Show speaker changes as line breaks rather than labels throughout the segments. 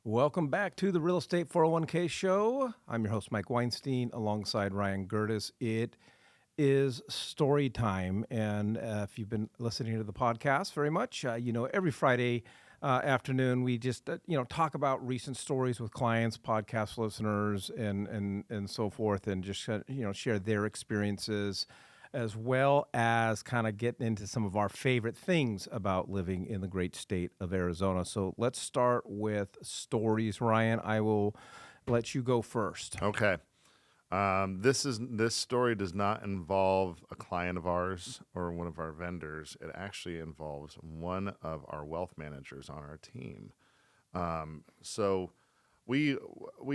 Welcome back to the Real Estate 401k show. I'm your host, Mike Weinstein, alongside Ryan Gerdes. It is story time. And if you've been listening to the podcast very much, every Friday afternoon, we just, talk about recent stories with clients, podcast listeners, and so forth, and just, share their experiences, as well as kind of getting into some of our favorite things about living in the great state of Arizona. So let's start with stories. Ryan, I will let you go first.
Okay. This story does not involve a client of ours or one of our vendors. It actually involves one of our wealth managers on our team. So we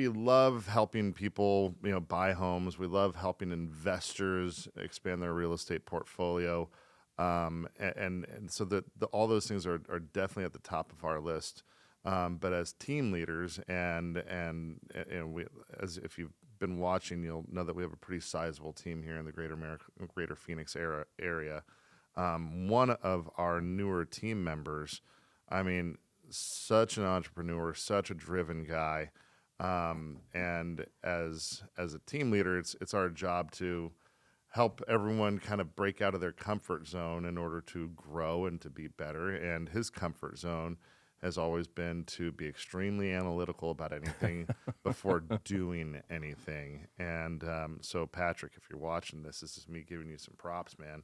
love helping people, buy homes. We love helping investors expand their real estate portfolio. And so all those things are definitely at the top of our list. But as team leaders and if you've been watching, you'll know that we have a pretty sizable team here in the greater Phoenix area. One of our newer team members, such an entrepreneur, such a driven guy. And as a team leader, it's our job to help everyone kind of break out of their comfort zone in order to grow and to be better. And his comfort zone has always been to be extremely analytical about anything before doing anything. And so, Patrick, if you're watching this is me giving you some props, man,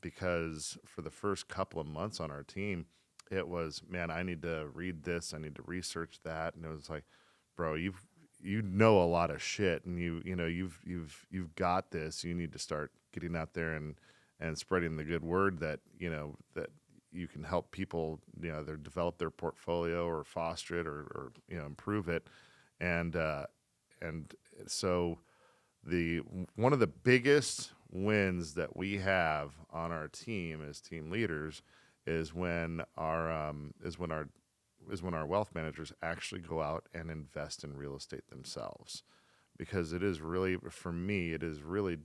because for the first couple of months on our team, it was, man, I need to read this, I need to research that, and it was like, bro, you know a lot of shit, and you've got this. You need to start getting out there and spreading the good word that that you can help people, either develop their portfolio or foster it or improve it, and so one of the biggest wins that we have on our team as team leaders is when our wealth managers actually go out and invest in real estate themselves, because it is really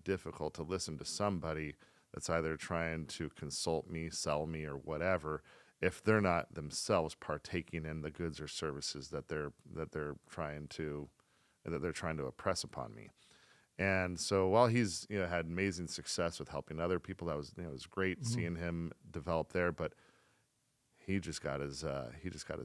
difficult to listen to somebody that's either trying to consult me, sell me, or whatever, if they're not themselves partaking in the goods or services that they're trying to impress upon me. And so while he's had amazing success with helping other people, that was it was great seeing him develop there, but he just got his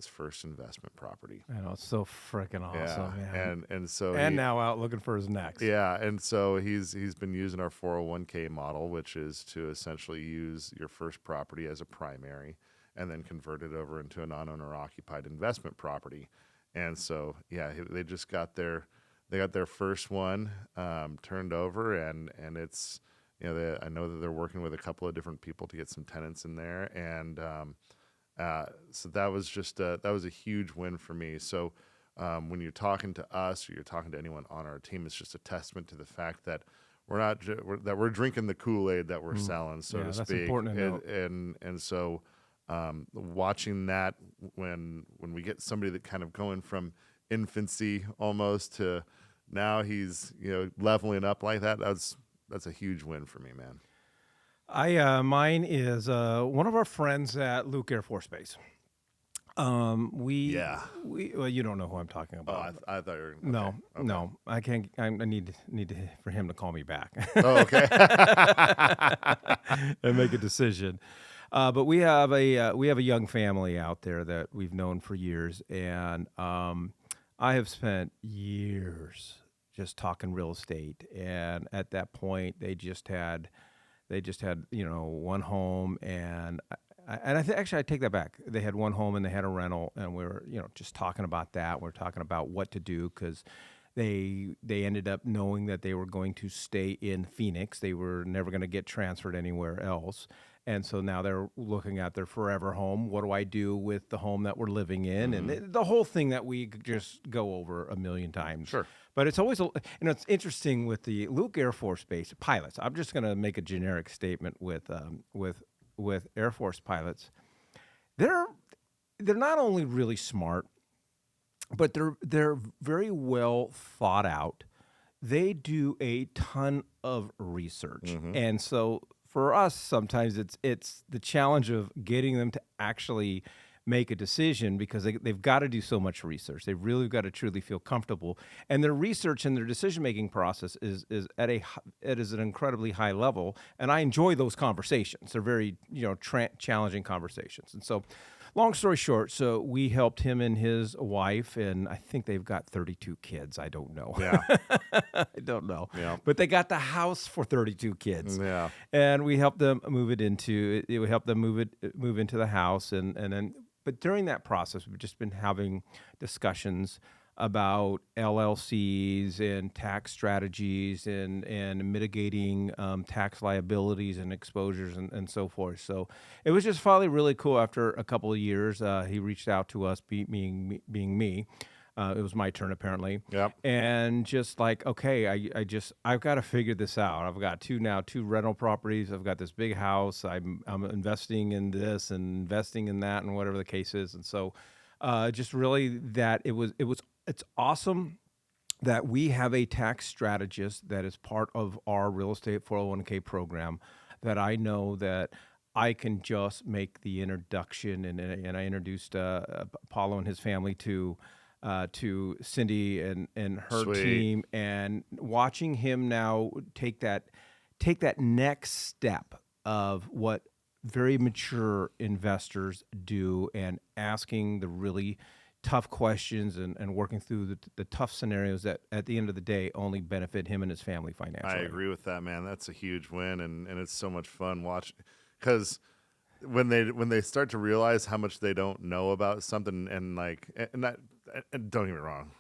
first investment property.
I know, it's so freaking awesome, man.
And so
now out looking for his next.
Yeah, and so he's been using our 401k model, which is to essentially use your first property as a primary and then convert it over into a non-owner occupied investment property. And so they just got their first one turned over, and it's I know that they're working with a couple of different people to get some tenants in there, and so that was a huge win for me. So when you're talking to us or you're talking to anyone on our team, it's just a testament to the fact that we're drinking the Kool-Aid that we're selling, so to speak.
That's important to note.
And so watching that when we get somebody that kind of going from infancy almost to now he's leveling up like that, that's a huge win for me, man.
Mine is one of our friends at Luke Air Force Base. Well, you don't know who I'm talking about.
Oh, I thought you were. Okay.
No, I can't. I need for him to call me back.
Oh, okay.
And make a decision. But we have a young family out there that we've known for years, and I have spent years just talking real estate. And at that point, they just had one home, and I take that back. They had one home and they had a rental, and we were just talking about that. We're talking about what to do, because they ended up knowing that they were going to stay in Phoenix. They were never going to get transferred anywhere else. And so now they're looking at their forever home. What do I do with the home that we're living in? Mm-hmm. And the whole thing that we just go over a million times.
Sure.
But it's always, it's interesting with the Luke Air Force Base pilots. I'm just going to make a generic statement with Air Force pilots. They're not only really smart, but they're very well thought out. They do a ton of research, mm-hmm. and so for us, sometimes it's the challenge of getting them to actually make a decision because they've got to do so much research. They've really got to truly feel comfortable, and their research and their decision making process is it is an incredibly high level. And I enjoy those conversations. They're very challenging conversations. And so, long story short, so we helped him and his wife, and I think they've got 32 kids. I don't know.
Yeah.
I don't know.
Yeah.
But they got the house for 32 kids.
Yeah.
And we helped them move it into it. We helped them move into the house, and then. But during that process, we've just been having discussions about LLCs and tax strategies and mitigating tax liabilities and exposures and so forth. So it was just finally really cool. After a couple of years, he reached out to us, being me. It was my turn apparently.
Yep.
And just like, okay, I've got to figure this out. I've got two rental properties. I've got this big house. I'm investing in this and investing in that and whatever the case is. And so, just really that it's awesome that we have a tax strategist that is part of our real estate 401k program, that I know that I can just make the introduction, and I introduced Paulo and his family to Cindy and her
Sweet.
team, and watching him now take that next step of what very mature investors do, and asking the really tough questions and working through the tough scenarios that at the end of the day only benefit him and his family financially.
I agree with that, man. That's a huge win, and it's so much fun watching, because when they start to realize how much they don't know about something, and don't get me wrong,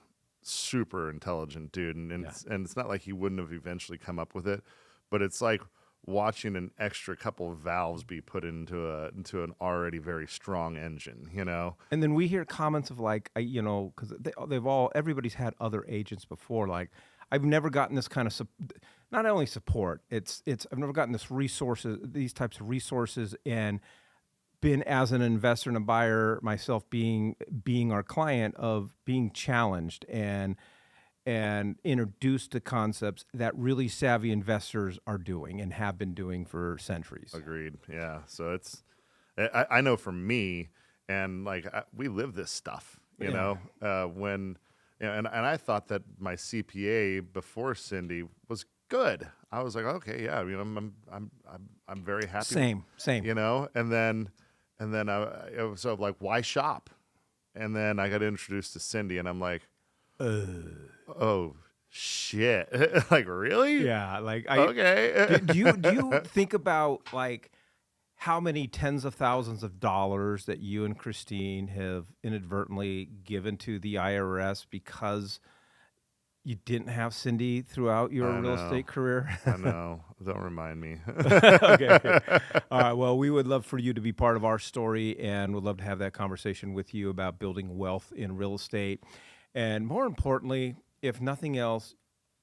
super intelligent dude, and it's not like he wouldn't have eventually come up with it, but it's like watching an extra couple of valves be put into an already very strong engine,
And then we hear comments of like, because everybody's had other agents before. Like, I've never gotten this kind of not only support. I've never gotten these types of resources, and been, as an investor and a buyer myself, being our client, of being challenged and introduced to concepts that really savvy investors are doing and have been doing for centuries.
Agreed. Yeah. So I know for me, and we live this stuff, when, and I thought that my CPA before Cindy was good. I was like, okay, yeah, I'm very happy.
Same.
And then I was so like, why shop? And then I got introduced to Cindy, and I'm like, oh shit! Like, really?
Yeah. Like,
okay.
do you think about like how many tens of thousands of dollars that you and Christine have inadvertently given to the IRS because you didn't have Cindy throughout your real estate career?
I know. Don't remind me.
Okay. All right. Well, we would love for you to be part of our story, and would love to have that conversation with you about building wealth in real estate. And more importantly, if nothing else,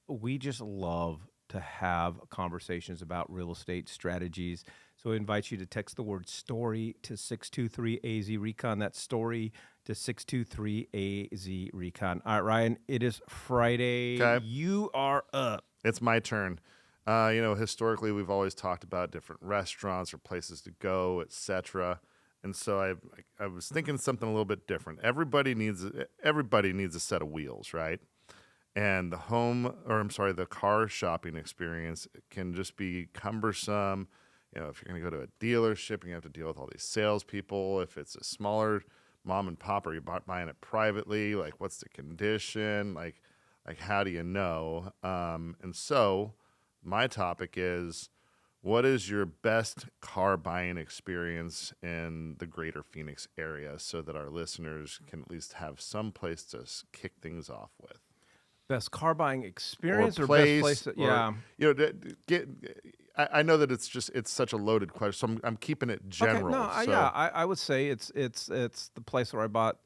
we just love to have conversations about real estate strategies. So I invite you to text the word STORY to 623-AZ-RECON. That's STORY to 623-AZ-RECON. All right, Ryan, it is Friday.
Okay.
You are up.
It's my turn. Historically, we've always talked about different restaurants or places to go, etc. And so I was thinking something a little bit different. Everybody needs a set of wheels, right? And the car shopping experience can just be cumbersome. If you're going to go to a dealership, you have to deal with all these salespeople. If it's a smaller mom and pop, or you're buying it privately, like, what's the condition? Like how do you know? And so my topic is, what is your best car buying experience in the greater Phoenix area, so that our listeners can at least have some place to kick things off with?
Best car buying experience, or
place,
best place? Yeah.
I know that it's such a loaded question, so I'm keeping it general.
Okay, no, I would say it's the place where I bought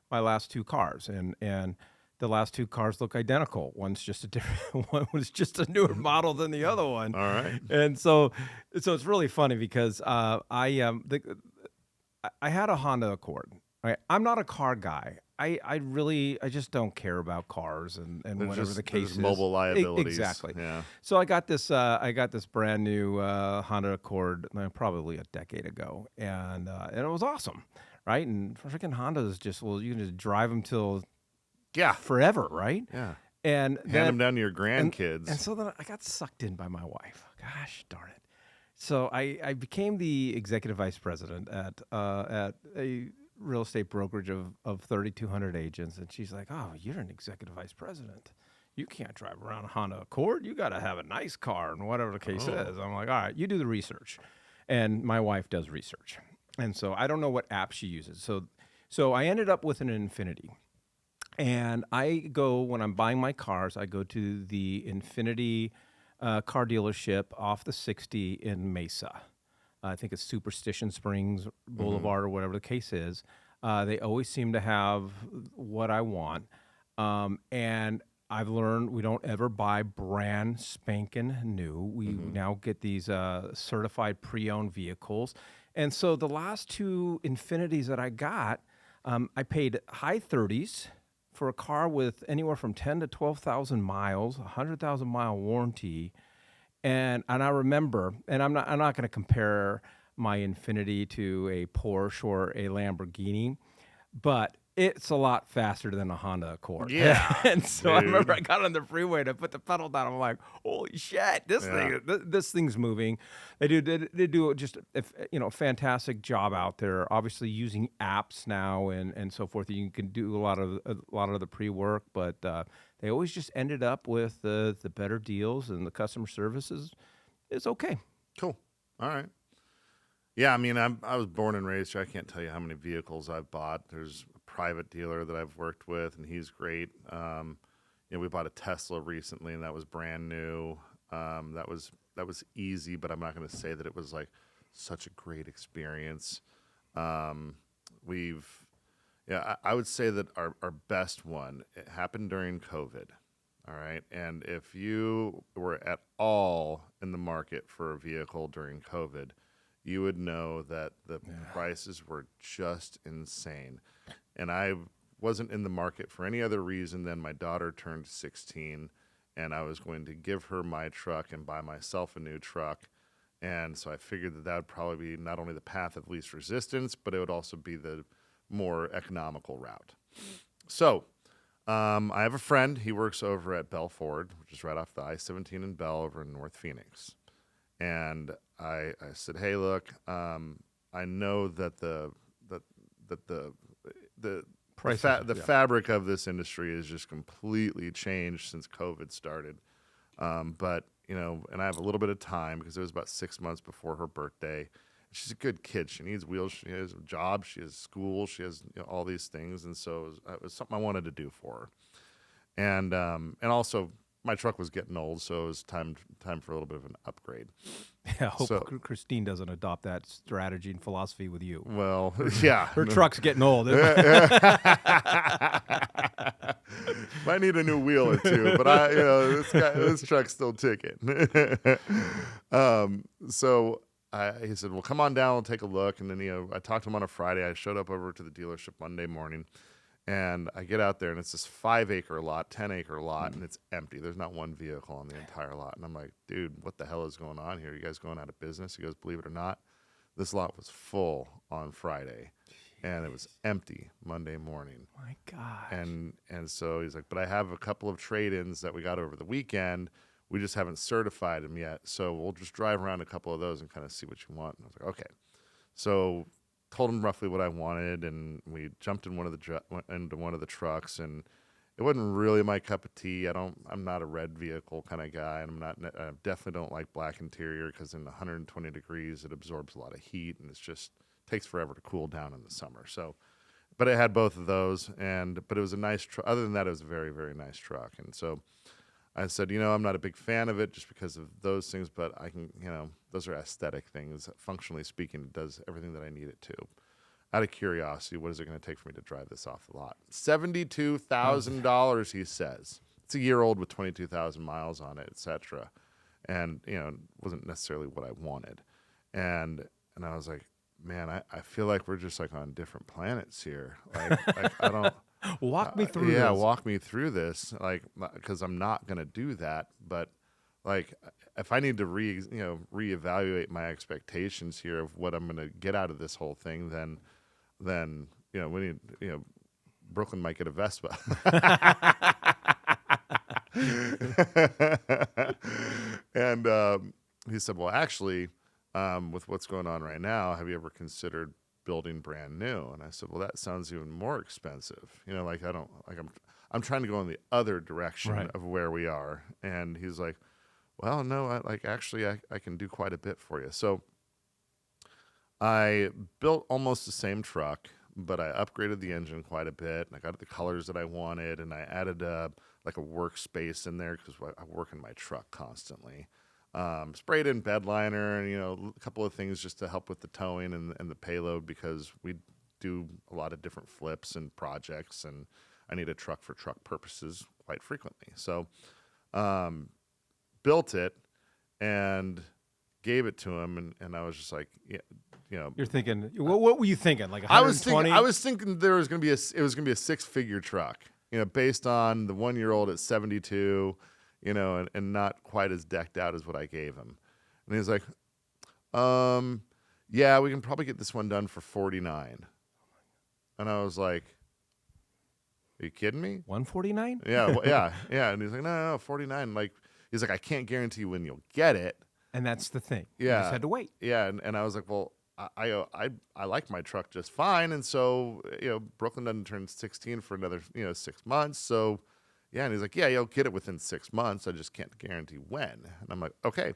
my last two cars, and the last two cars look identical. One's just a different, one was just a newer model than the other one.
All right.
And so it's really funny because I had a Honda Accord. Right? I'm not a car guy. I just don't care about cars and whatever the case is.
Mobile liabilities.
Exactly.
Yeah.
So I got this brand new Honda Accord probably a decade ago, and it was awesome, right? And freaking Hondas just, well, you can just drive them till
Yeah.
forever, right?
Yeah.
And
Hand them
then
down to your
and
grandkids.
so then I got sucked in by my wife. Gosh darn it! So I became the executive vice president at a real estate brokerage of 3,200 agents, and she's like, "Oh, you're an executive vice president. You can't drive around a Honda Accord. You got to have a nice car, and whatever the case
Oh.
is." I'm like, "All right, you do the research," and my wife does research, and so I don't know what app she uses. So I ended up with an Infinity. And I go, when I'm buying my cars, I go to the Infinity car dealership off the 60 in Mesa. I think it's Superstition Springs Boulevard or whatever the case is. They always seem to have what I want. And I've learned we don't ever buy brand spanking new. We now get these certified pre-owned vehicles. And so the last two Infinities that I got, I paid high 30s for a car with anywhere from 10 to 12,000 miles, 100,000 mile warranty. And I remember, and I'm not going to compare my Infinity to a Porsche or a Lamborghini, but it's a lot faster than a Honda Accord.
Yeah,
And so I remember I
dude.
got on the freeway and I put the pedal down. I'm like, holy shit,
Yeah.
this thing's moving. They do just a fantastic job out there. Obviously using apps now and so forth. You can do a lot of the pre-work, but they always just ended up with the better deals, and the customer services is okay.
Cool. All right. Yeah, I mean, I was born and raised here. I can't tell you how many vehicles I've bought. There's a private dealer that I've worked with, and he's great. We bought a Tesla recently, and that was brand new. That was easy, but I'm not going to say that it was like such a great experience. I would say that our best one, it happened during COVID. All right. And if you were at all in the market for a vehicle during COVID, you would know that the prices were just insane. And I wasn't in the market for any other reason than my daughter turned 16, and I was going to give her my truck and buy myself a new truck. And so I figured that would probably be not only the path of least resistance, but it would also be the more economical route. So I have a friend. He works over at Bell Ford, which is right off the I-17 in Bell over in North Phoenix. And I said, hey, look, I know that the
Prices,
fabric of this industry has just completely changed since COVID started. But and I have a little bit of time because it was about 6 months before her birthday. She's a good kid. She needs wheels. She has a job. She has school. She has all these things, and so it was something I wanted to do for her. And also my truck was getting old, so it was time for a little bit of an upgrade.
Yeah, I hope
So-
Christine doesn't adopt that strategy and philosophy with you.
Well, yeah.
Her truck's getting old.
Might need a new wheel or two, but this truck's still ticking. So he said, well, come on down, we'll take a look. And then, I talked to him on a Friday. I showed up over to the dealership Monday morning, and I get out there, and it's this 5-acre lot, 10-acre lot, and it's empty. There's not one vehicle on the entire lot. And I'm like, dude, what the hell is going on here? You guys going out of business? He goes, believe it or not, this lot was full on Friday. And it was empty Monday morning.
My God.
And so he's like, but I have a couple of trade-ins that we got over the weekend. We just haven't certified them yet. So we'll just drive around a couple of those and kind of see what you want. And I was like, okay. So told him roughly what I wanted, and we jumped in into one of the trucks, and it wasn't really my cup of tea. I'm not a red vehicle kind of guy, and I definitely don't like black interior because in 120 degrees it absorbs a lot of heat, and it's just takes forever to cool down in the summer. So, but it had both of those, but it was a nice truck. Other than that, it was a very, very nice truck. And so I said, I'm not a big fan of it just because of those things, but I can, those are aesthetic things. Functionally speaking, it does everything that I need it to. Out of curiosity, what is it going to take for me to drive this off the lot? $72,000, he says. It's a year old with 22,000 miles on it, etc. And, it wasn't necessarily what I wanted. And I was like, man, I feel like we're just like on different planets here. Like I don't
Walk me through
yeah,
this.
walk me through this. Like, because I'm not gonna do that. But like, if I need to reevaluate my expectations here of what I'm gonna get out of this whole thing, then then we need Brooklyn might get a Vespa. And he said, well, actually, with what's going on right now, have you ever considered building brand new? And I said, well, that sounds even more expensive. Like I'm trying to go in the other direction
Right.
of where we are. And he's like, well, no, I can do quite a bit for you. So I built almost the same truck, but I upgraded the engine quite a bit. And I got the colors that I wanted, and I added like a workspace in there because I work in my truck constantly. Sprayed in bed liner and a couple of things just to help with the towing and the payload, because we do a lot of different flips and projects, and I need a truck for truck purposes quite frequently. So built it and gave it to him, and I was just like,
You're thinking, what were you thinking? Like 120?
I was thinking it was gonna be a 6-figure truck, based on the 1-year-old at 72, and not quite as decked out as what I gave him. And he was like, yeah, we can probably get this one done for 49. And I was like, are you kidding me?
149?
Yeah, yeah. And he's like, no, 49. Like, he's like, I can't guarantee when you'll get it.
And that's the thing. You
Yeah.
just had to wait.
Yeah, and I was like, well, I like my truck just fine, and so Brooklyn doesn't turn 16 for another 6 months, so yeah. And he's like, yeah, you'll get it within 6 months. I just can't guarantee when. And I'm like, okay.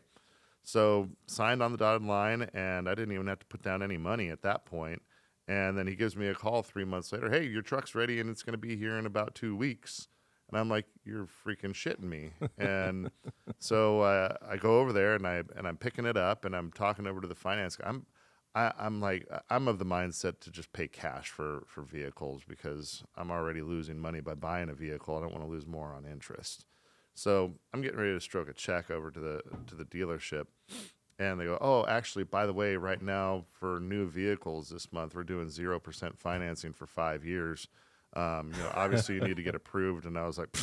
So signed on the dotted line, and I didn't even have to put down any money at that point. And then he gives me a call 3 months later. Hey, your truck's ready, and it's going to be here in about 2 weeks. And I'm like, you're freaking shitting me. And so I go over there, and I'm picking it up, and I'm talking over to the finance guy. I'm like, I'm of the mindset to just pay cash for vehicles, because I'm already losing money by buying a vehicle. I don't want to lose more on interest. So I'm getting ready to stroke a check over to the dealership, and they go, oh, actually, by the way, right now for new vehicles this month, we're doing 0% financing for 5 years. Obviously you need to get approved. And I was like,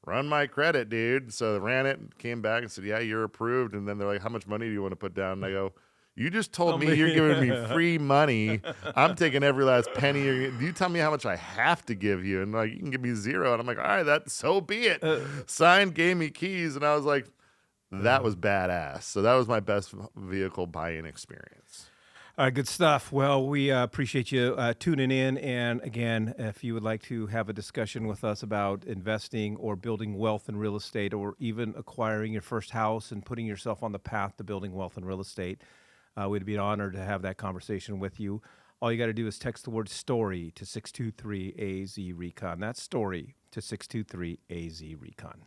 run my credit, dude. So they ran it and came back and said, yeah, you're approved. And then they're like, how much money do you want to put down? And I go, you just told me you're giving me free money. I'm taking every last penny. You tell me how much I have to give you. And like, you can give me 0. And I'm like, all right, so be it. Signed, gave me keys. And I was like, that was badass. So that was my best vehicle buying experience.
All right, good stuff. Well, we appreciate you tuning in. And again, if you would like to have a discussion with us about investing or building wealth in real estate, or even acquiring your first house and putting yourself on the path to building wealth in real estate, we'd be honored to have that conversation with you. All you got to do is text the word STORY to 623 AZ RECON. That's STORY to 623 AZ RECON.